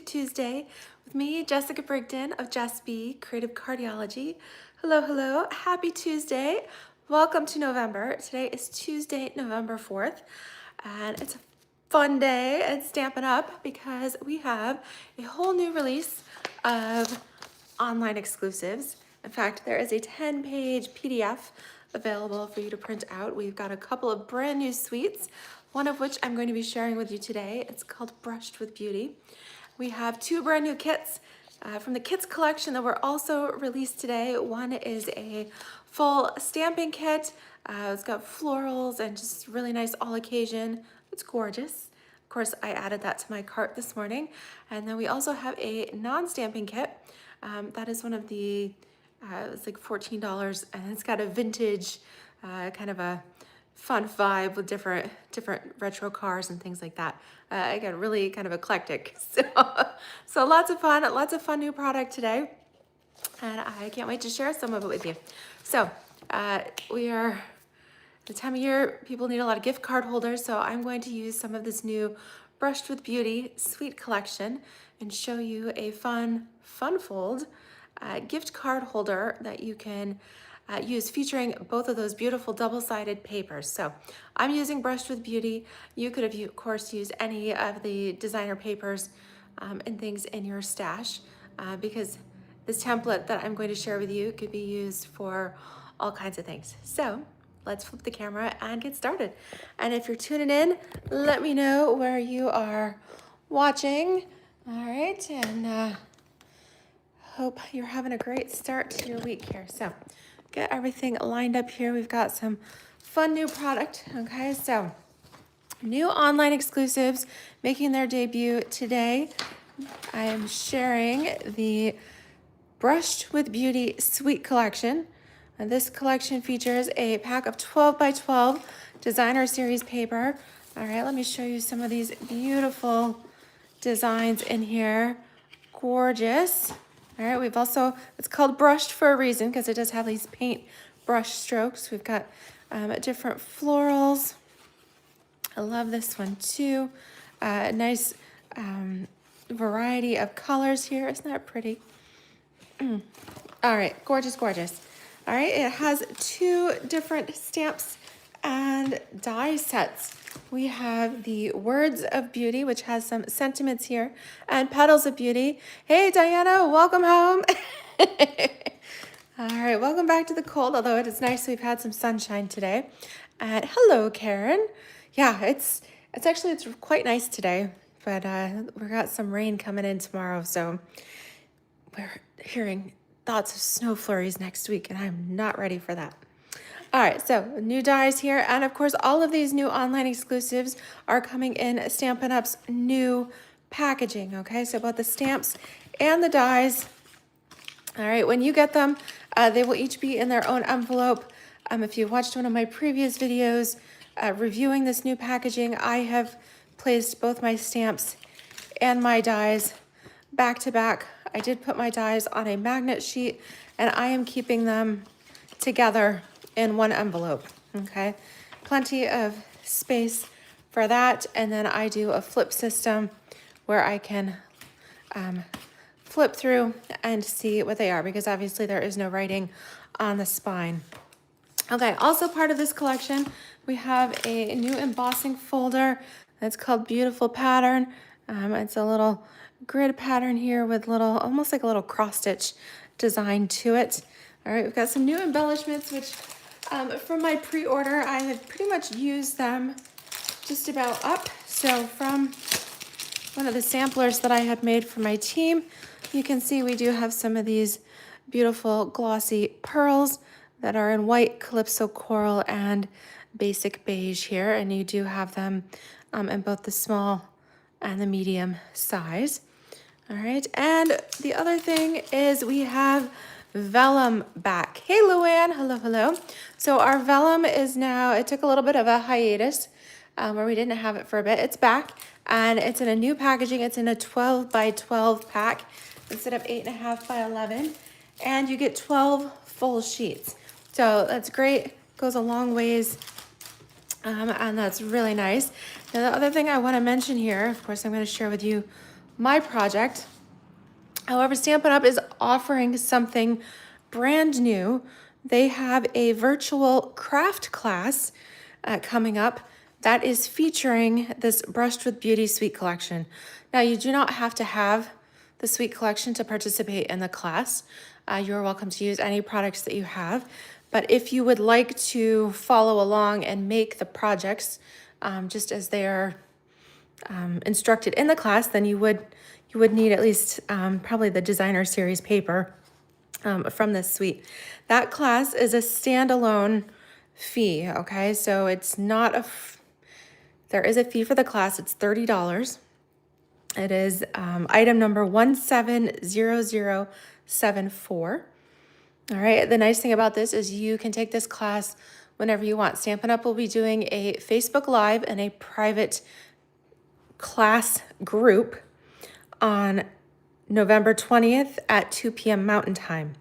Tuesday with me, Jessica Brigden of JessBCreativeCardiology. Hello, hello. Happy Tuesday. Welcome to November. Today is Tuesday, November 4th, and it's a fun day at Stampin' Up because we have a whole new release of online exclusives. In fact, there is a 10-page PDF available for you to print out. We've got a couple of brand new suites, one of which I'm going to be sharing with you today. It's called Brushed with Beauty. We have two brand new kits from the kits collection that were also released today. One is a full stamping kit. It's got florals and just really nice all occasion. It's gorgeous. Of course, I added that to my cart this morning. And then we also have a non-stamping kit. That is one of the, it's like $14, and it's got a vintage kind of a fun vibe with different retro cars and things like that. Again, really kind of eclectic. So lots of fun new product today, and I can't wait to share some of it with you. So we are the time of year people need a lot of gift card holders, so I'm going to use some of this new Brushed with Beauty Suite collection and show you a fun fold gift card holder that you can use, featuring both of those beautiful double-sided papers. So I'm using Brushed with Beauty. You could have, of course, used any of the designer papers and things in your stash because this template that I'm going to share with you could be used for all kinds of things. So let's flip the camera and get started. And if you're tuning in, let me know where you are watching. All right, and hope you're having a great start to your week here. So get everything lined up here. We've got some fun new product. Okay, so new online exclusives making their debut today. I am sharing the Brushed with Beauty Suite collection. And this collection features a pack of 12 by 12 designer series paper. All right, let me show you some of these beautiful designs in here. Gorgeous. All right, we've also, it's called brushed for a reason because it does have these paint brush strokes. We've got different florals. I love this one too. Nice variety of colors here. Isn't that pretty? All right, gorgeous, gorgeous. All right, it has two different stamps and die sets. We have the Words of Beauty, which has some sentiments here, and Petals of Beauty. Hey, Diana, welcome home. All right, welcome back to the cold, although it is nice we've had some sunshine today. And hello, Karen. Yeah, it's quite nice today, but we got some rain coming in tomorrow, so we're hearing thoughts of snow flurries next week, and I'm not ready for that. All right, so new dies here, and of course, all of these new online exclusives are coming in Stampin' Up's new packaging, okay? So both the stamps and the dies. All right, when you get them, they will each be in their own envelope. If you watched one of my previous videos reviewing this new packaging, I have placed both my stamps and my dies back to back. I did put my dies on a magnet sheet, and I am keeping them together in one envelope, okay? Plenty of space for that, and then I do a flip system where I can flip through and see what they are, because obviously there is no writing on the spine. Okay, also part of this collection, we have a new embossing folder that's called Beautiful Pattern. It's a little grid pattern here with little, almost like a little cross stitch design to it. All right, we've got some new embellishments, which from my pre-order, I had pretty much used them just about up. So from one of the samplers that I had made for my team, you can see we do have some of these beautiful glossy pearls that are in white, calypso coral, and basic beige here. And you do have them in both the small and the medium size. All right, and the other thing is we have vellum back. Hey, Luann, hello. So our vellum is now, it took a little bit of a hiatus where we didn't have it for a bit. It's back, and it's in a new packaging. It's in a 12 by 12 pack instead of 8.5 by 11, and you get 12 full sheets. So that's great, goes a long ways, and that's really nice. Now, the other thing I want to mention here, of course, I'm going to share with you my project. However, Stampin' Up! Is offering something brand new. They have a virtual craft class coming up that is featuring this Brushed with Beauty Suite collection. Now, you do not have to have the Suite collection to participate in the class. You're welcome to use any products that you have. But if you would like to follow along and make the projects just as they are instructed in the class, then you would need at least probably the designer series paper from this suite. That class is a standalone fee, okay? So it's not there is a fee for the class. It's $30. It is item number 170074. All right, the nice thing about this is you can take this class whenever you want. Stampin' Up! Will be doing a Facebook Live and a private class group on November 20th at 2 p.m. Mountain Time.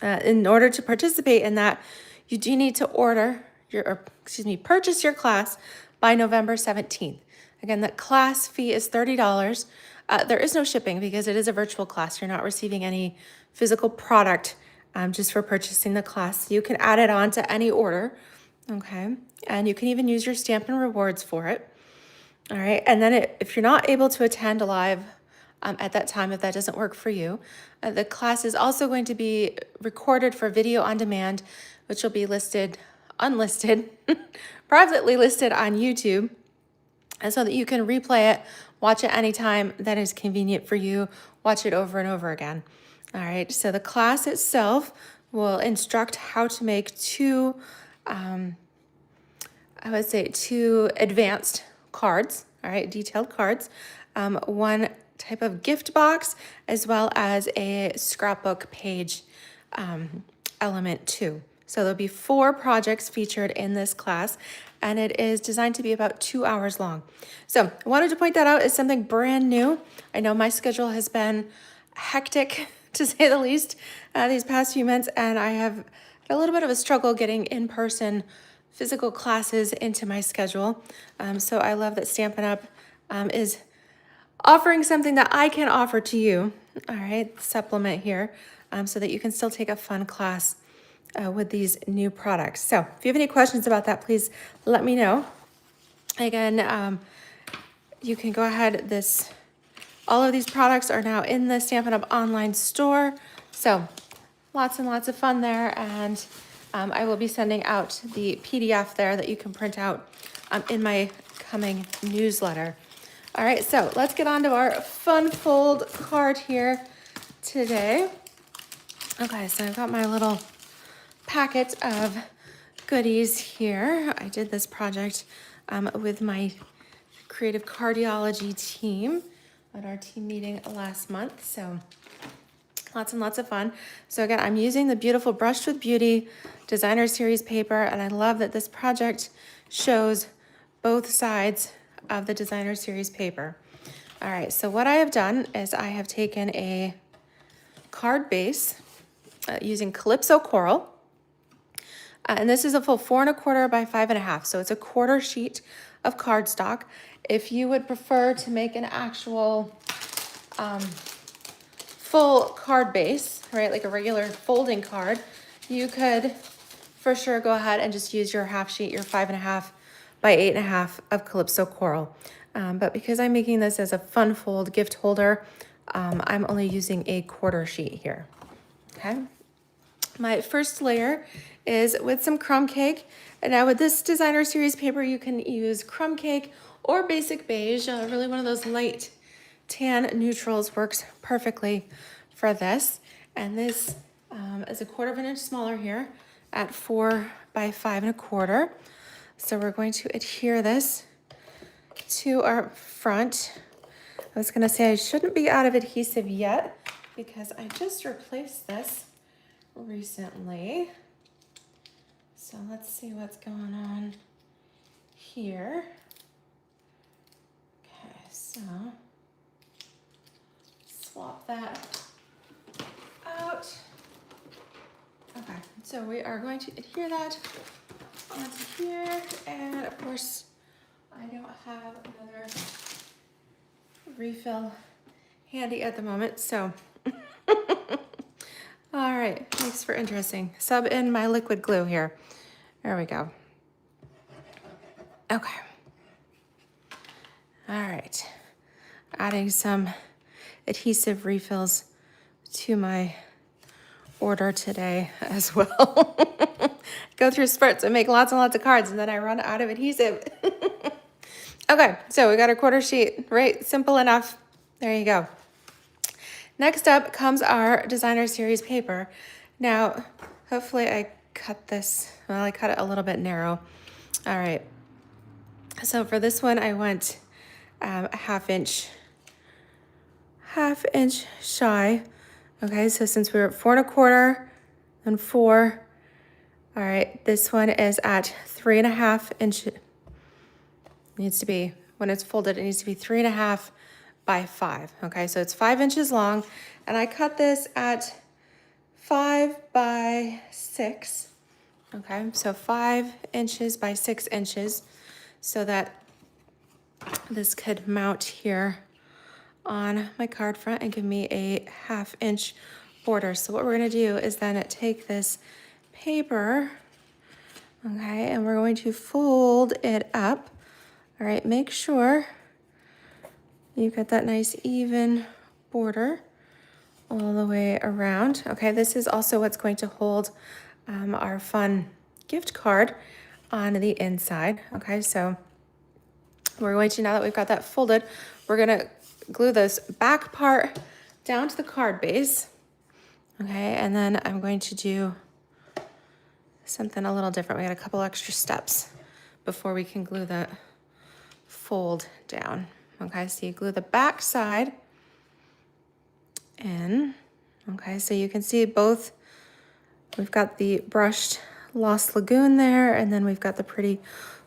In order to participate in that, you do need to purchase your class by November 17th. Again, that class fee is $30. There is no shipping because it is a virtual class. You're not receiving any physical product just for purchasing the class. You can add it on to any order, okay? And you can even use your Stampin' rewards for it. All right, and then if you're not able to attend live at that time, if that doesn't work for you, the class is also going to be recorded for video on demand, which will be unlisted, privately listed on YouTube, and so that you can replay it, watch it anytime that is convenient for you, watch it over and over again. All right, so the class itself will instruct how to make two advanced cards, all right, detailed cards, one type of gift box, as well as a scrapbook page element too. So there'll be 4 projects featured in this class, and it is designed to be about 2 hours long. So I wanted to point that out as something brand new. I know my schedule has been hectic, to say the least, these past few months, and I have had a little bit of a struggle getting in-person physical classes into my schedule. So I love that Stampin' Up! Is offering something that I can offer to you, all right, supplement here, so that you can still take a fun class with these new products. So if you have any questions about that, please let me know. Again, you can go ahead, all of these products are now in the Stampin' Up! Online store. So lots and lots of fun there, and I will be sending out the PDF there that you can print out in my coming newsletter. All right, so let's get on to our fun fold card here today. Okay, so I've got my little packet of goodies here. I did this project with my creative cardiology team at our team meeting last month, so lots and lots of fun. So again, I'm using the beautiful Brushed with Beauty designer series paper, and I love that this project shows both sides of the designer series paper. All right, so what I have done is I have taken a card base using Calypso Coral, and this is a full 4 1/4 by 5 1/2, so it's a quarter sheet of cardstock. If you would prefer to make an actual full card base, right, like a regular folding card, you could for sure go ahead and just use your half sheet, your 5 1/2 by 8 1/2 of Calypso Coral. But because I'm making this as a fun fold gift holder, I'm only using a quarter sheet here, okay? My first layer is with some crumb cake. And now with this designer series paper, you can use crumb cake or basic beige. Really one of those light tan neutrals works perfectly for this. And this is a 1/4 inch smaller here at 4 by 5 1/4. So we're going to adhere this to our front. I was gonna say I shouldn't be out of adhesive yet because I just replaced this recently. So let's see what's going on here. Okay, so swap that out. Okay, so we are going to adhere that onto here, and of course I don't have another refill handy at the moment, so. All right, makes for interesting. Sub in my liquid glue here. There we go. Okay. All right. Adding some adhesive refills to my order today as well. Go through spurts and make lots and lots of cards, and then I run out of adhesive. Okay, so we got a quarter sheet, right? Simple enough. There you go. Next up comes our designer series paper. Now, hopefully I cut this, well, I cut it a little bit narrow. All right. So for this one, I went a half inch shy. Okay, so since we were at 4 1/4 and 4, all right, this one is at 3.5 inches. Needs to be, when it's folded, it needs to be 3.5 by 5. Okay, so it's 5 inches long, and I cut this at 5 by 6. Okay, so 5 inches by 6 inches, so that this could mount here on my card front and give me a 1/2 inch border. So what we're gonna do is then take this paper, okay, and we're going to fold it up. All right, make sure you get that nice even border all the way around. Okay, this is also what's going to hold our fun gift card on the inside. Okay, so we're going to, now that we've got that folded, we're gonna glue this back part down to the card base. Okay, and then I'm going to do something a little different. We got a couple extra steps before we can glue the fold down. Okay, so you glue the back side in. Okay, so you can see both, we've got the brushed Lost Lagoon there, and then we've got the pretty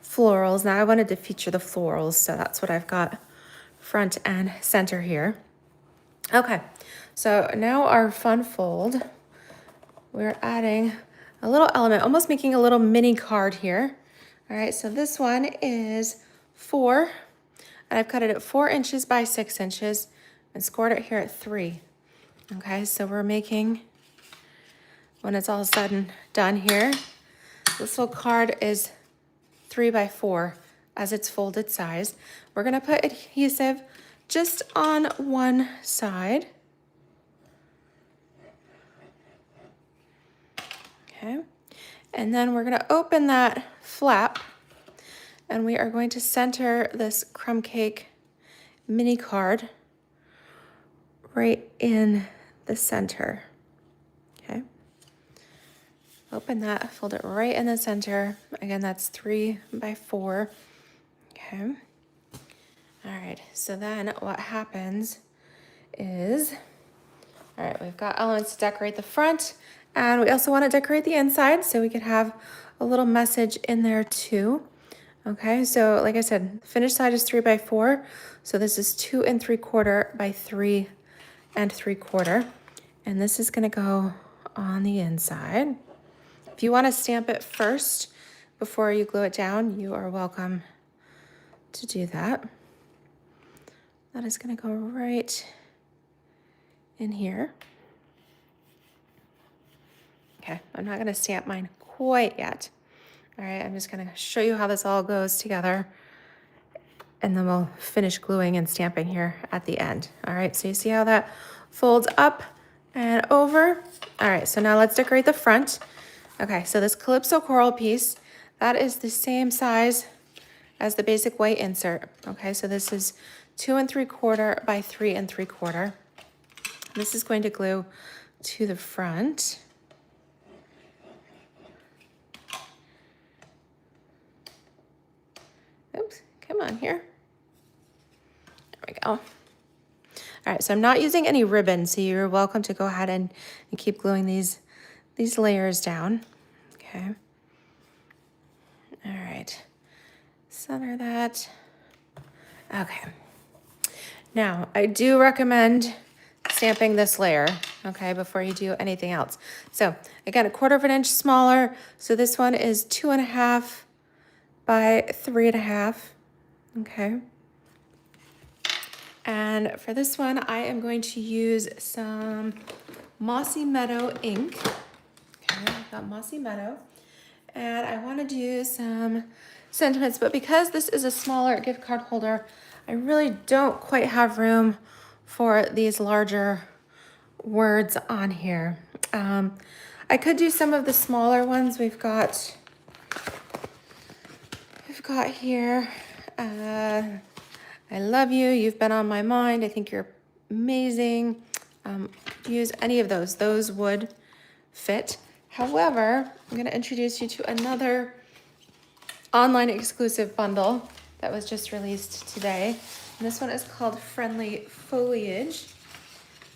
florals. Now I wanted to feature the florals, so that's what I've got front and center here. Okay, so now our fun fold, we're adding a little element, almost making a little mini card here. All right, so this one is 4, and I've cut it at 4 inches by 6 inches and scored it here at 3. Okay, so we're making, when it's all said and done here, this little card is 3 by 4 as its folded size. We're gonna put adhesive just on one side. Okay, and then we're gonna open that flap, and we are going to center this crumb cake mini card right in the center. Okay, open that, fold it right in the center. Again, that's 3 by 4. Okay, all right, so then what happens is, all right, we've got elements to decorate the front, and we also want to decorate the inside, so we could have a little message in there too. Okay, so like I said, finished side is 3 by 4, so this is 2 3/4 by 3 3/4, and this is gonna go on the inside. If you want to stamp it first before you glue it down, you are welcome to do that. That is gonna go right in here. Okay, I'm not gonna stamp mine quite yet. All right, I'm just gonna show you how this all goes together, and then we'll finish gluing and stamping here at the end. All right, so you see how that folds up and over? All right, so now let's decorate the front. Okay, so this Calypso coral piece, that is the same size as the basic white insert. Okay, so this is 2 3/4 by 3 3/4. This is going to glue to the front. Oops, come on here. There we go. All right, so I'm not using any ribbon, so you're welcome to go ahead and keep gluing these layers down. Okay. All right, center that. Okay. Now, I do recommend stamping this layer, okay, before you do anything else. So again, 1/4 inch smaller. So this one is 2.5 by 3.5. Okay. And for this one, I am going to use some Mossy Meadow ink. Okay, I've got Mossy Meadow. And I want to do some sentiments, but because this is a smaller gift card holder, I really don't quite have room for these larger words on here. I could do some of the smaller ones. We've got here, I love you, you've been on my mind, I think you're amazing. Use any of those would fit. However, I'm going to introduce you to another online exclusive bundle that was just released today. And this one is called Friendly Foliage.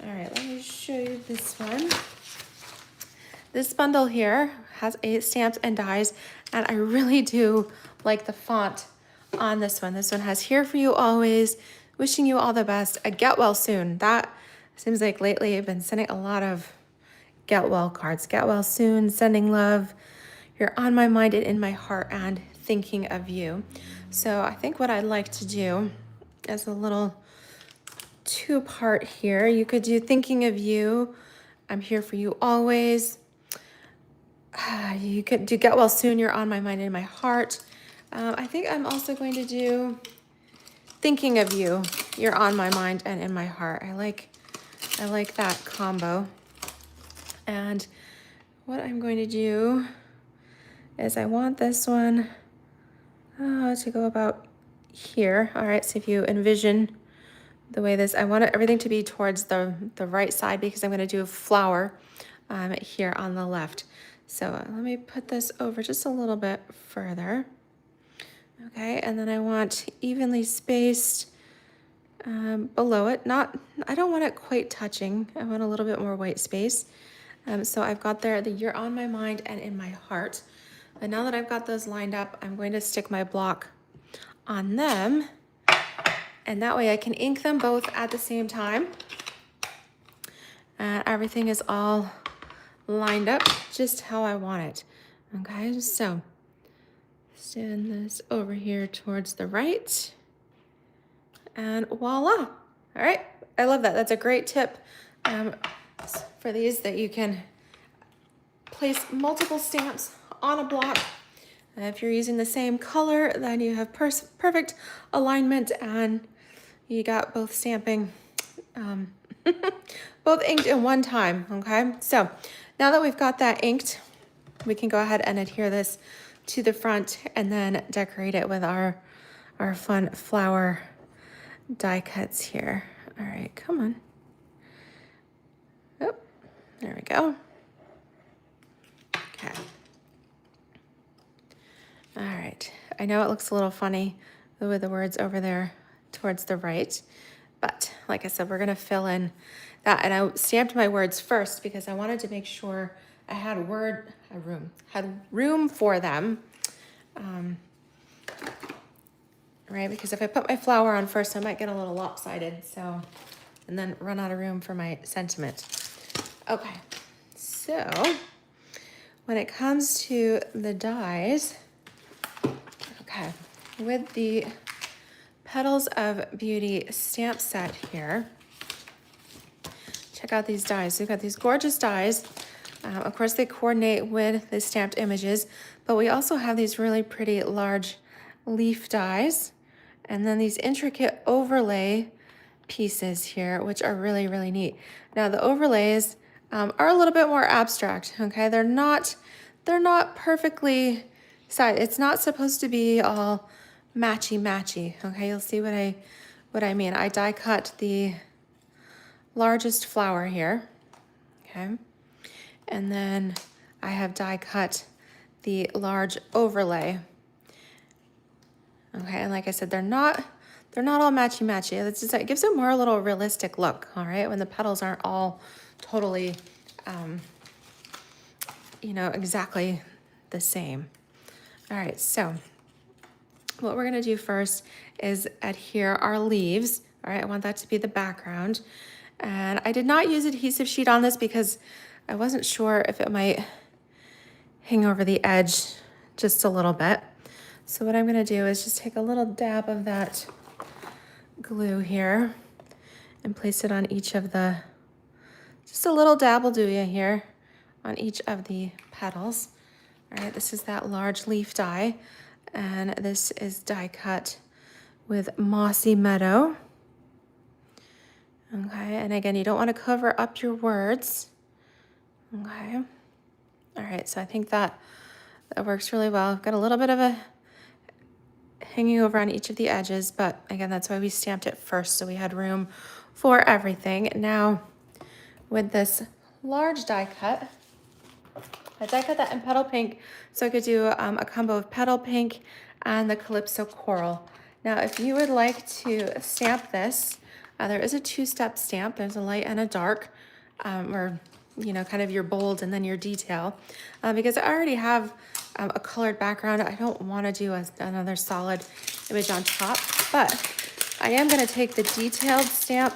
All right, let me show you this one. This bundle here has stamps and dies, and I really do like the font on this one. This one has "Here for you always, wishing you all the best, a get well soon." That seems like lately I've been sending a lot of get well cards. Get well soon, sending love, you're on my mind and in my heart, and thinking of you. So I think what I'd like to do is a little two-part here. You could do thinking of you, I'm here for you always. You could do get well soon, you're on my mind and in my heart. I think I'm also going to do thinking of you, you're on my mind and in my heart. I like that combo. And what I'm going to do is I want this one to go about here. All right, so if you envision the way this, I want everything to be towards the right side because I'm going to do a flower here on the left. So let me put this over just a little bit further. Okay, and then I want evenly spaced below it. I don't want it quite touching. I want a little bit more white space. So I've got there the "You're on my mind and in my heart." And now that I've got those lined up, I'm going to stick my block on them. And that way I can ink them both at the same time. And everything is all lined up just how I want it. Okay, so stand this over here towards the right. And voila. All right, I love that. That's a great tip for these, that you can place multiple stamps on a block. If you're using the same color, then you have perfect alignment and you got both stamping, both inked in one time, okay? So now that we've got that inked, we can go ahead and adhere this to the front and then decorate it with our fun flower die cuts here. All right, come on. Oh, there we go. Okay. All right, I know it looks a little funny with the words over there towards the right, but like I said, we're gonna fill in that. And I stamped my words first because I wanted to make sure I had room for them. Right, because if I put my flower on first, I might get a little lopsided, so, and then run out of room for my sentiment. Okay, so when it comes to the dies, okay, with the Petals of Beauty stamp set here, check out these dies. We've got these gorgeous dies. Of course, they coordinate with the stamped images, but we also have these really pretty large leaf dies, and then these intricate overlay pieces here, which are really, really neat. Now, the overlays are a little bit more abstract, okay? They're not perfectly sized. It's not supposed to be all matchy, okay? You'll see what I mean. I die cut the largest flower here, okay? And then I have die cut the large overlay. Okay, and like I said, they're not all matchy. It's just, it gives it more a little realistic look, all right? When the petals aren't all totally, exactly the same. All right, so what we're gonna do first is adhere our leaves. All right, I want that to be the background. And I did not use adhesive sheet on this because I wasn't sure if it might hang over the edge just a little bit. So what I'm gonna do is just take a little dab of that glue here and place it on each of the, just a little dabble do ya here on each of the petals. All right, this is that large leaf die, and this is die cut with Mossy Meadow. Okay, and again, you don't want to cover up your words. Okay. All right, so I think that works really well. I've got a little bit of a hanging over on each of the edges, but again, that's why we stamped it first, so we had room for everything. Now, with this large die cut, I die cut that in petal pink, so I could do a combo of petal pink and the Calypso Coral. Now, if you would like to stamp this, there is a two-step stamp. There's a light and a dark, or you know, kind of your bold and then your detail. Because I already have a colored background, I don't want to do another solid image on top, but I am going to take the detailed stamp,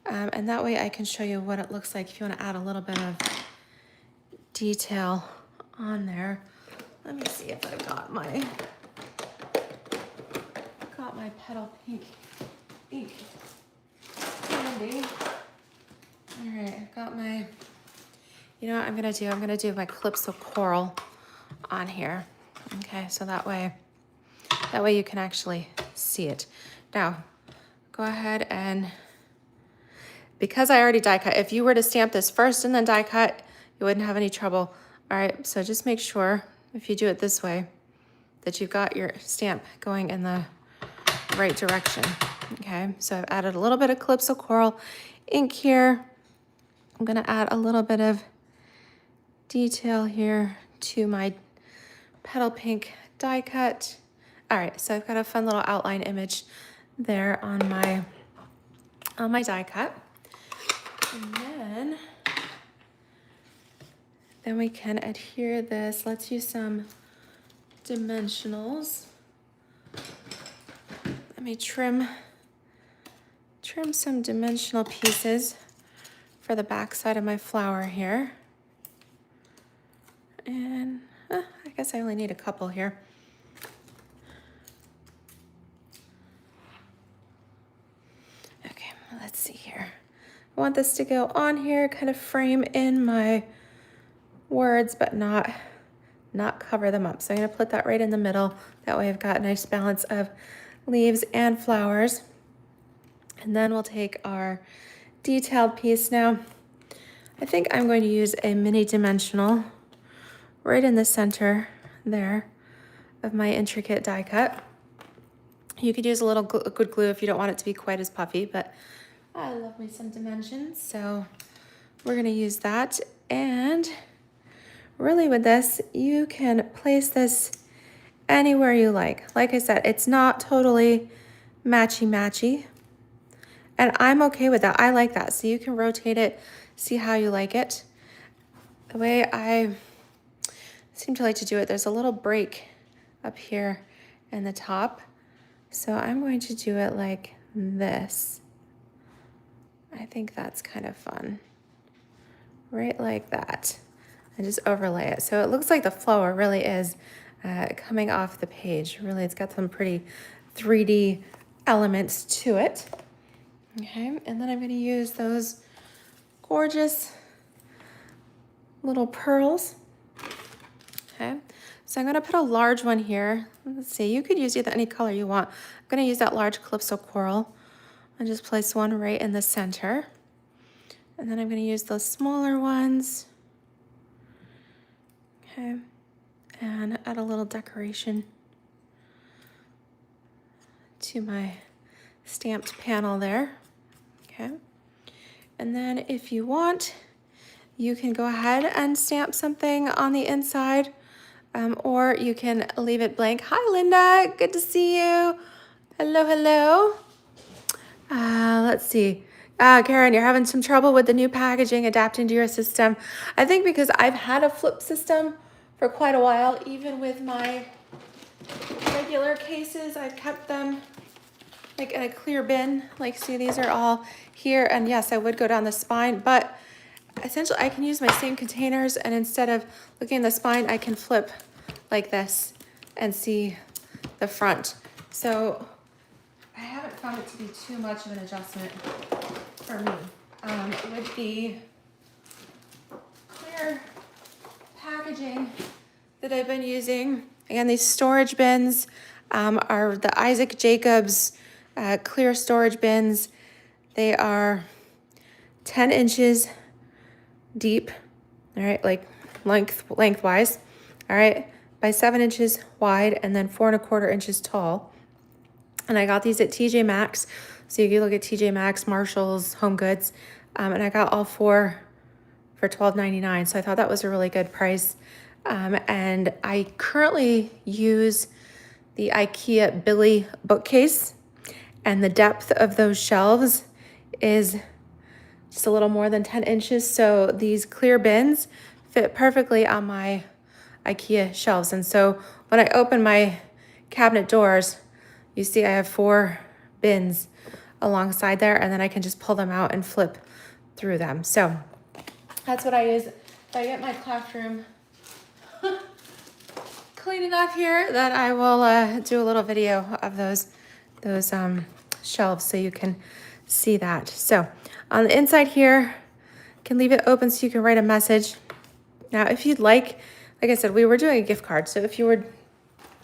and that way I can show you what it looks like if you want to add a little bit of detail on there. Let me see if I've got my petal pink ink handy. All right, I've got my, you know what I'm gonna do? I'm gonna do my Calypso Coral on here. Okay, so that way you can actually see it. Now, go ahead and, because I already die cut, if you were to stamp this first and then die cut, you wouldn't have any trouble. All right, so just make sure, if you do it this way, that you've got your stamp going in the right direction. Okay, so I've added a little bit of Calypso Coral ink here. I'm gonna add a little bit of detail here to my petal pink die cut. All right, so I've got a fun little outline image there on my die cut. And then we can adhere this. Let's use some dimensionals. Let me trim some dimensional pieces for the back side of my flower here. And I guess I only need a couple here. Okay, let's see here. I want this to go on here, kind of frame in my words, but not cover them up. So I'm gonna put that right in the middle. That way I've got a nice balance of leaves and flowers. And then we'll take our detailed piece. Now, I think I'm going to use a mini dimensional right in the center there of my intricate die cut. You could use a little good glue if you don't want it to be quite as puffy, but I love me some dimensions, so we're gonna use that. And really with this, you can place this anywhere you like. Like I said, it's not totally matchy-matchy, and I'm okay with that. I like that. So you can rotate it, see how you like it. The way I seem to like to do it, there's a little break up here in the top. So I'm going to do it like this. I think that's kind of fun. Right like that. And just overlay it. So it looks like the flower really is coming off the page. Really, it's got some pretty 3D elements to it. Okay, and then I'm going to use those gorgeous little pearls. Okay, so I'm going to put a large one here. Let's see, you could use either any color you want. I'm going to use that large Calypso Coral and just place one right in the center. And then I'm going to use those smaller ones. Okay, and add a little decoration to my stamped panel there. Okay, and then if you want, you can go ahead and stamp something on the inside, or you can leave it blank. Hi, Linda, good to see you. Hello, hello. Let's see. Karen, you're having some trouble with the new packaging adapting to your system. I think because I've had a flip system for quite a while, even with my regular cases, I've kept them like in a clear bin. Like, see, these are all here, and yes, I would go down the spine, but essentially I can use my same containers, and instead of looking at the spine, I can flip like this and see the front. So I haven't found it to be too much of an adjustment. for me with the clear packaging that I've been using. Again, these storage bins are the Isaac Jacobs clear storage bins. They are 10 inches deep, all right, like lengthwise, all right, by 7 inches wide, and then 4¼ inches tall. And I got these at TJ Maxx. So you can look at TJ Maxx, Marshalls, Home Goods, and I got all 4 for $12.99. So I thought that was a really good price. And I currently use the IKEA Billy bookcase, and the depth of those shelves is just a little more than 10 inches. So these clear bins fit perfectly on my IKEA shelves. And so when I open my cabinet doors, you see I have 4 bins alongside there, and then I can just pull them out and flip through them. So that's what I use. If I get my classroom clean enough here, that I will do a little video of those shelves so you can see that. So on the inside here, can leave it open so you can write a message. Now, if you'd like I said, we were doing a gift card. So if you were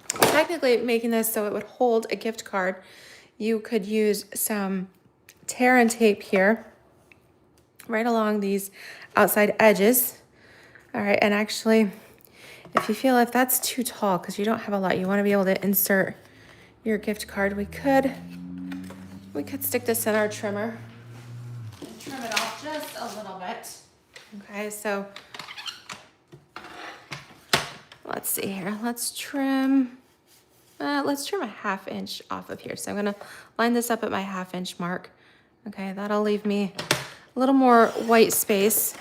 technically making this so it would hold a gift card, you could use some tear and tape here right along these outside edges. All right, and actually, if you feel if that's too tall, because you don't have a lot, you want to be able to insert your gift card, we could stick this in our trimmer and trim it off just a little bit. Okay, so let's see here. Let's trim a 1/2 inch off of here. So I'm gonna line this up at my 1/2 inch mark. Okay, that'll leave me a little more white space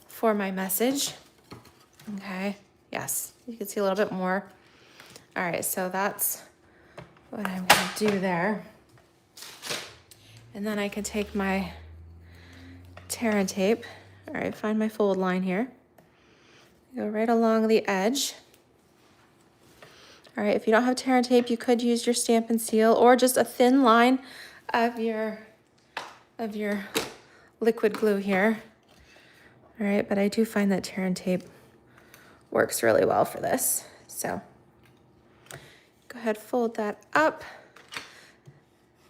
for my message. Okay, yes, you can see a little bit more. All right, so that's what I'm gonna do there. And then I can take my tear and tape. All right, find my fold line here. Go right along the edge. All right, if you don't have tear and tape, you could use your Stampin' Seal or just a thin line of your liquid glue here. All right, but I do find that tear and tape works really well for this. So go ahead, fold that up.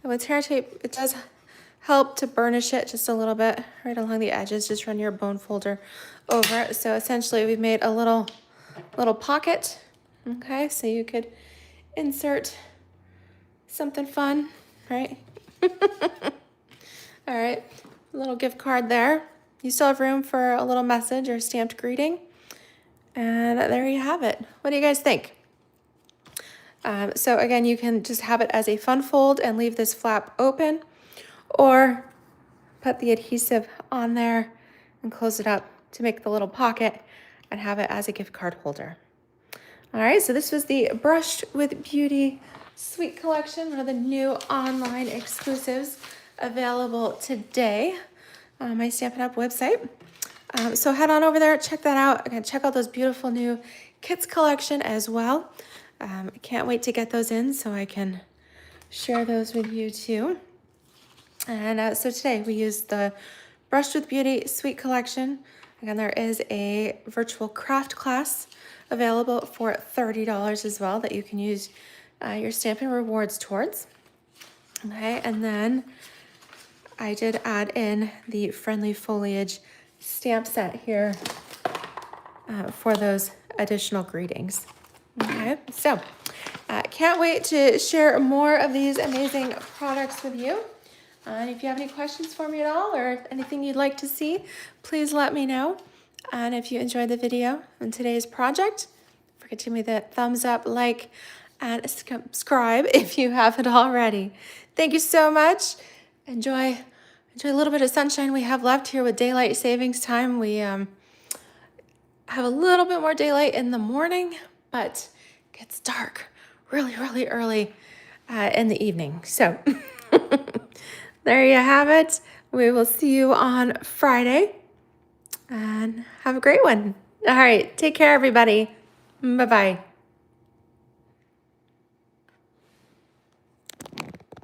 And with tear and tape, it does help to burnish it just a little bit right along the edges. Just run your bone folder over it. So essentially we've made a little pocket. Okay, so you could insert something fun, right? All right, a little gift card there. You still have room for a little message or stamped greeting. And there you have it. What do you guys think? So again, you can just have it as a fun fold and leave this flap open, or put the adhesive on there and close it up to make the little pocket and have it as a gift card holder. All right, so this was the Brushed with Beauty Suite Collection, one of the new online exclusives available today on my Stampin' Up website. So head on over there, check that out. Again, check out those beautiful new kits collection as well. I can't wait to get those in so I can share those with you too. And so today we used the Brushed with Beauty Suite Collection. Again, there is a virtual craft class available for $30 as well that you can use your Stampin' rewards towards. Okay, and then I did add in the Friendly Foliage stamp set here for those additional greetings. Okay, so can't wait to share more of these amazing products with you. And if you have any questions for me at all or anything you'd like to see, please let me know. And if you enjoyed the video and today's project, don't forget to give me that thumbs up, like, and subscribe if you haven't already. Thank you so much. Enjoy a little bit of sunshine we have left here with daylight savings time. We have a little bit more daylight in the morning, but it gets dark really, really early in the evening. So there you have it. We will see you on Friday and have a great one. All right, take care, everybody. Bye-bye.